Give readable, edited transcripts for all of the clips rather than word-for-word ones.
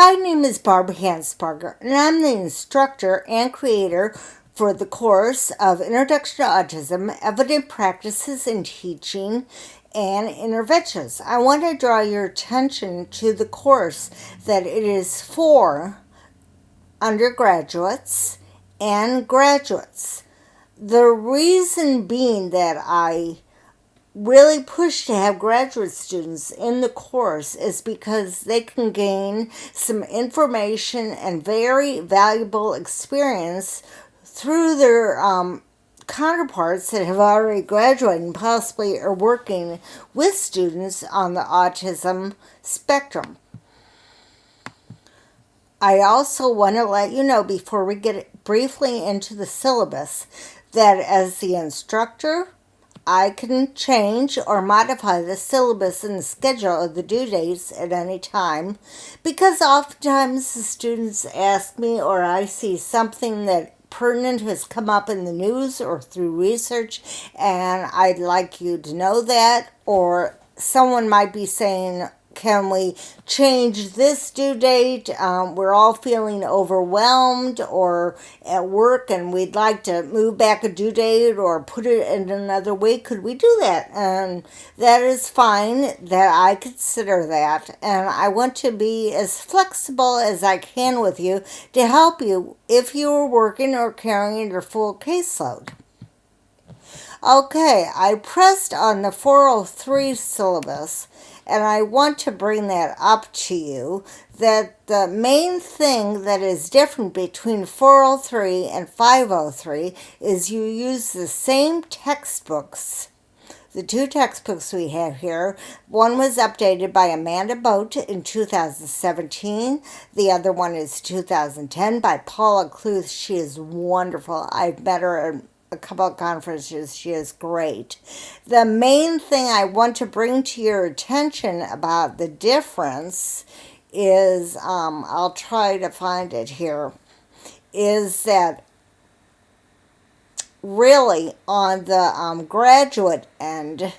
My name is Barbara Hansparger, and I'm the instructor and creator for the course of Introduction to Autism, Evident Practices in Teaching, and Interventions. I want to draw your attention to the course that it is for undergraduates and graduates. The reason being that I really push to have graduate students in the course is because they can gain some information and very valuable experience through their counterparts that have already graduated and possibly are working with students on the autism spectrum. I also want to let you know before we get briefly into the syllabus that as the instructor, I can change or modify the syllabus and the schedule of the due dates at any time because oftentimes the students ask me or I see something that pertinent has come up in the news or through research and I'd like you to know that, or someone might be saying, can we change this due date? We're all feeling overwhelmed or at work and we'd like to move back a due date or put it in another way. Could we do that? And that is fine, that I consider that. And I want to be as flexible as I can with you to help you if you are working or carrying your full caseload. Okay, I pressed on the 403 syllabus, and I want to bring that up to you, that the main thing that is different between 403 and 503 is you use the same textbooks. The two textbooks we have here, one was updated by Amanda Boat in 2017. The other one is 2010 by Paula Cluth. She is wonderful. I've met her at a couple of conferences. She is great. The main thing I want to bring to your attention about the difference is, I'll try to find it here, is that really on the graduate end,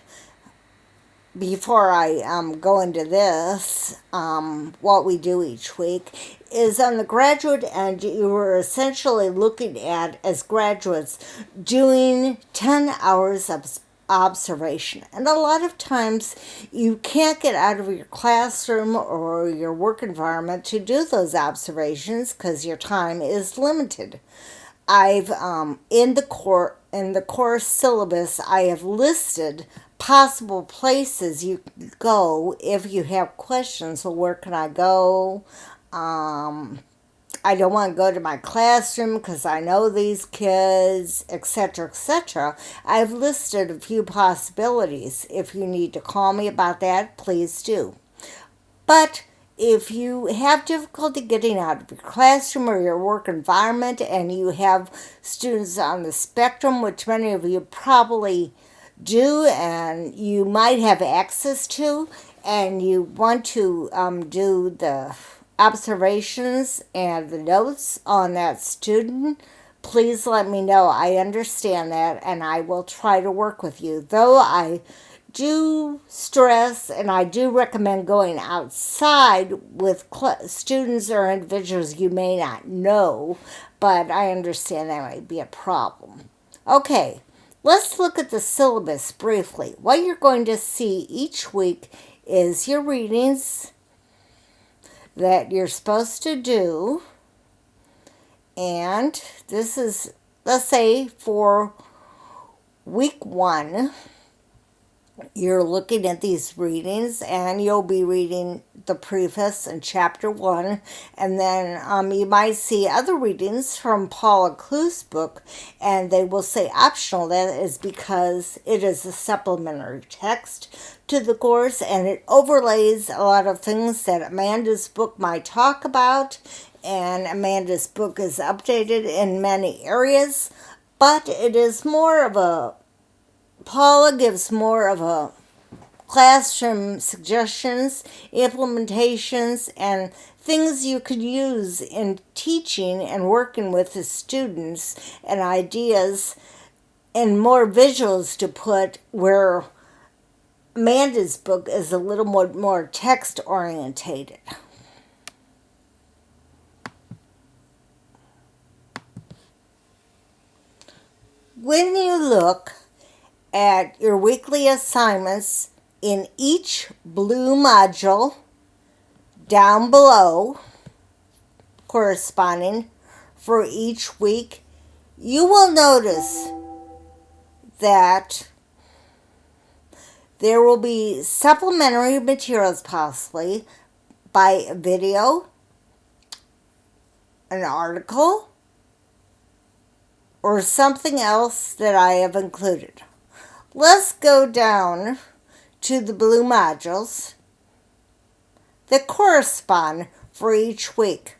before I go into this, what we do each week, is on the graduate end, you are essentially looking at, as graduates, doing 10 hours of observation. And a lot of times you can't get out of your classroom or your work environment to do those observations because your time is limited. I've in the course syllabus, I have listed possible places you can go if you have questions. Well, where can I go? I don't want to go to my classroom because I know these kids, etc., etc. I've listed a few possibilities. If you need to call me about that, please do. But if you have difficulty getting out of your classroom or your work environment and you have students on the spectrum, which many of you probably do and you might have access to, and you want to do the observations and the notes on that student, please let me know. I understand that and I will try to work with you. Though I do stress and I do recommend going outside with students or individuals you may not know, but I understand that might be a problem. Okay, let's look at the syllabus briefly. What you're going to see each week is your readings that you're supposed to do, and this is, let's say, for week 1. You're looking at these readings and you'll be reading the preface in chapter 1, and then you might see other readings from Paula Cluth's book and they will say optional. That is because it is a supplementary text to the course and it overlays a lot of things that Amanda's book might talk about, and Amanda's book is updated in many areas, but it is more of a, Paula gives more of a classroom suggestions, implementations, and things you could use in teaching and working with the students, and ideas and more visuals to put, where Amanda's book is a little more text orientated. When you look at your weekly assignments in each blue module down below, corresponding for each week, you will notice that there will be supplementary materials, possibly by a video, an article, or something else that I have included. Let's go down to the blue modules that correspond for each week.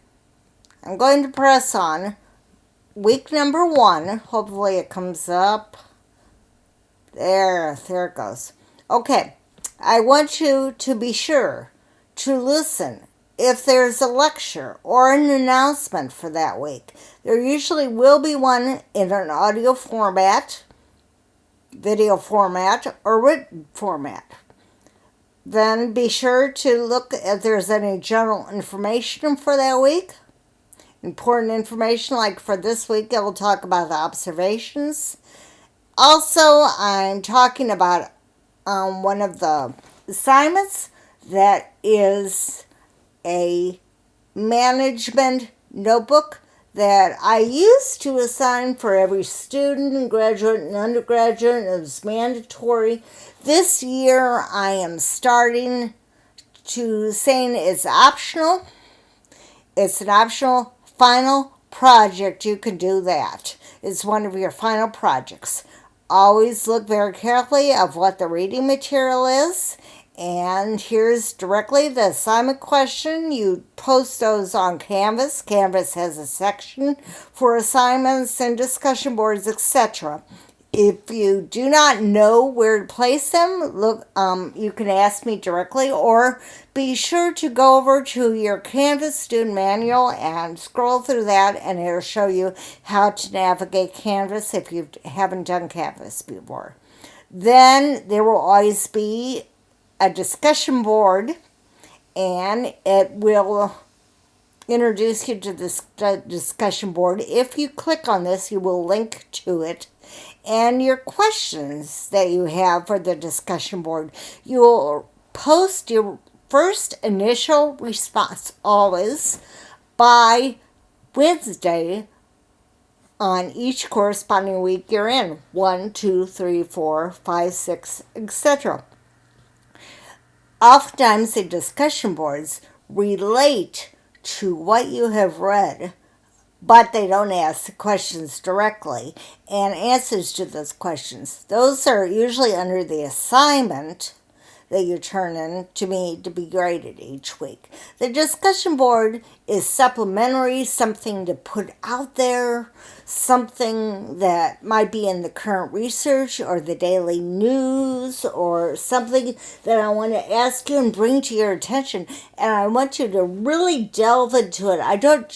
I'm going to press on week number 1. Hopefully it comes up. There it goes. Okay, I want you to be sure to listen if there's a lecture or an announcement for that week. There usually will be one in an audio format, video format, or written format. Then be sure to look if there's any general information for that week. Important information, like for this week, it will talk about the observations. Also, I'm talking about one of the assignments that is a management notebook that I used to assign for every student, graduate and undergraduate. It was mandatory. This year I am starting to saying it's optional. It's an optional final project. You can do that. It's one of your final projects. Always look very carefully of what the reading material is. And here's directly the assignment question. You post those on Canvas. Canvas has a section for assignments and discussion boards, etc. If you do not know where to place them, look. You can ask me directly, or be sure to go over to your Canvas student manual and scroll through that, and it'll show you how to navigate Canvas if you haven't done Canvas before. Then there will always be a discussion board, and it will introduce you to this discussion board. If you click on this, you will link to it. And your questions that you have for the discussion board, you will post your first initial response always by Wednesday on each corresponding week you're in. 1, 2, 3, 4, 5, 6, etc. Oftentimes the discussion boards relate to what you have read, but they don't ask the questions directly and answers to those questions. Those are usually under the assignment that you turn in to me to be graded each week. The discussion board is supplementary, something to put out there, something that might be in the current research or the daily news, or something that I want to ask you and bring to your attention, and I want you to really delve into it. I don't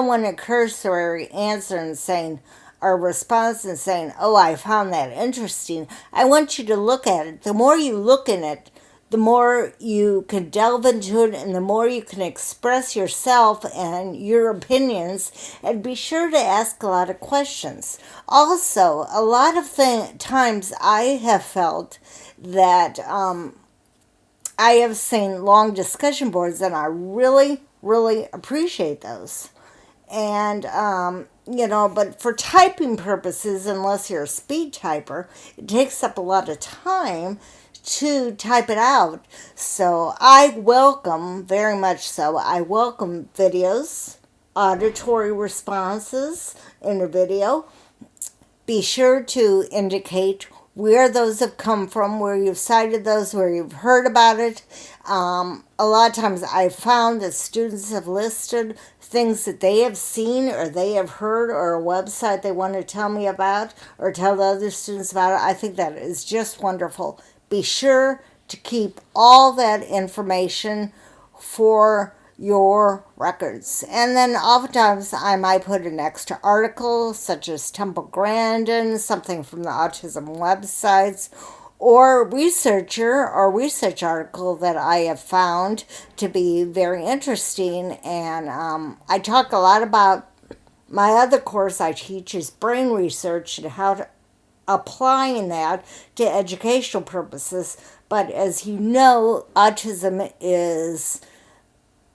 want a cursory answer and saying, or response and saying, oh, I found that interesting. I want you to look at it. The more you look in it, the more you can delve into it, and the more you can express yourself and your opinions, and be sure to ask a lot of questions. Also, a lot of times I have felt that I have seen long discussion boards, and I really, really appreciate those. And, but for typing purposes, unless you're a speed typer, it takes up a lot of time to type it out. So I welcome, very much so, I welcome videos, auditory responses in a video. Be sure to indicate where those have come from, where you've cited those, where you've heard about it. A lot of times I've found that students have listed things that they have seen or they have heard, or a website they want to tell me about or tell the other students about it. I think that is just wonderful. Be sure to keep all that information for your records. And then oftentimes I might put an extra article, such as Temple Grandin, something from the autism websites, or researcher or research article that I have found to be very interesting. And I talk a lot about my other course I teach is brain research and how applying that to educational purposes. But as you know, autism is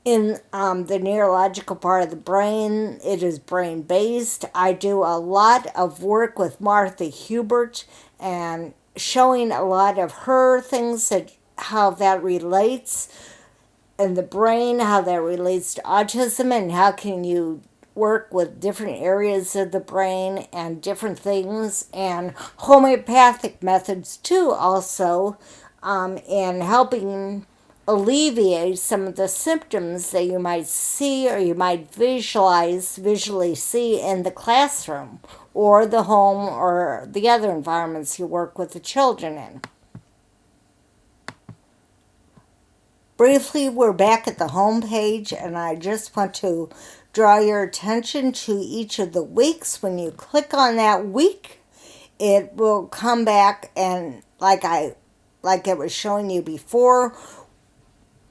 in the neurological part of the brain. It is brain based. I do a lot of work with Martha Hubert and showing a lot of her things, that how that relates in the brain, how that relates to autism, and how can you work with different areas of the brain and different things, and homeopathic methods too, also, in helping alleviate some of the symptoms that you might see or you might visually see in the classroom or the home or the other environments you work with the children in. Briefly, we're back at the home page, and I just want to draw your attention to each of the weeks. When you click on that week, it will come back, and like it was showing you before,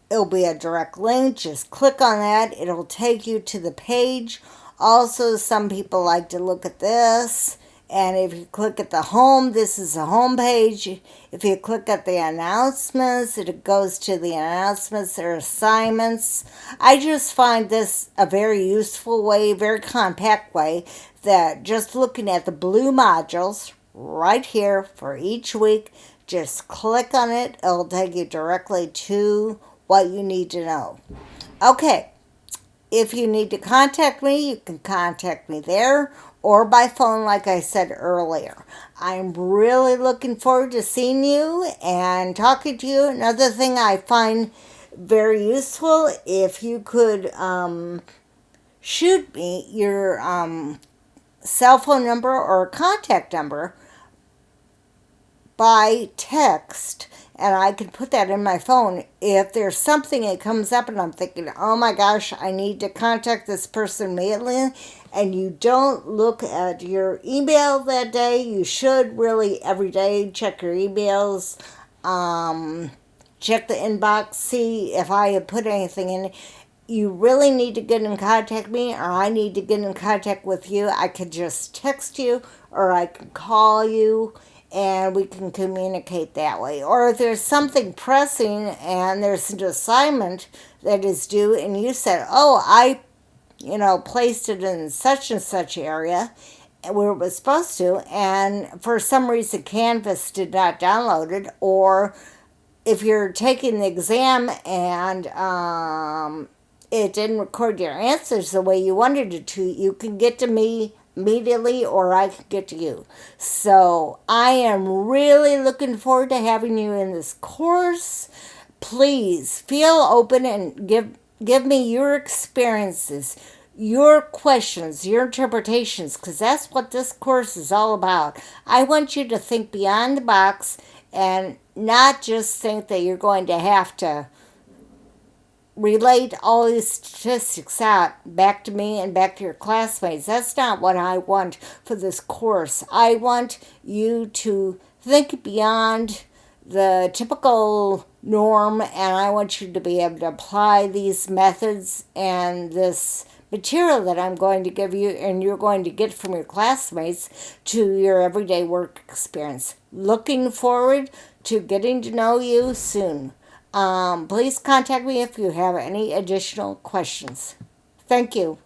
it'll be a direct link. Just click on that. It'll take you to the page. Also, some people like to look at this. And if you click at the home, this is the home page. If you click at the announcements, it goes to the announcements or assignments. I just find this a very useful way, very compact way, that just looking at the blue modules right here for each week, just click on it. It'll take you directly to what you need to know. Okay. If you need to contact me, you can contact me there or by phone, like I said earlier. I'm really looking forward to seeing you and talking to you. Another thing I find very useful, if you could shoot me your cell phone number or contact number by text, and I can put that in my phone. If there's something that comes up and I'm thinking, oh my gosh, I need to contact this person immediately, and you don't look at your email that day, you should really every day check your emails, check the inbox, see if I have put anything in. You really need to get in contact with me, or I need to get in contact with you. I could just text you, or I can call you, and we can communicate that way. Or if there's something pressing and there's an assignment that is due and you said, oh, I placed it in such and such area where it was supposed to, and for some reason Canvas did not download it, or if you're taking the exam and it didn't record your answers the way you wanted it to, you can get to me immediately, or I can get to you. So I am really looking forward to having you in this course. Please feel open and give me your experiences, your questions, your interpretations, because that's what this course is all about. I want you to think beyond the box and not just think that you're going to have to relate all these statistics out back to me and back to your classmates. That's not what I want for this course. I want you to think beyond the typical norm, and I want you to be able to apply these methods and this material that I'm going to give you and you're going to get from your classmates to your everyday work experience. Looking forward to getting to know you soon. Please contact me if you have any additional questions. Thank you.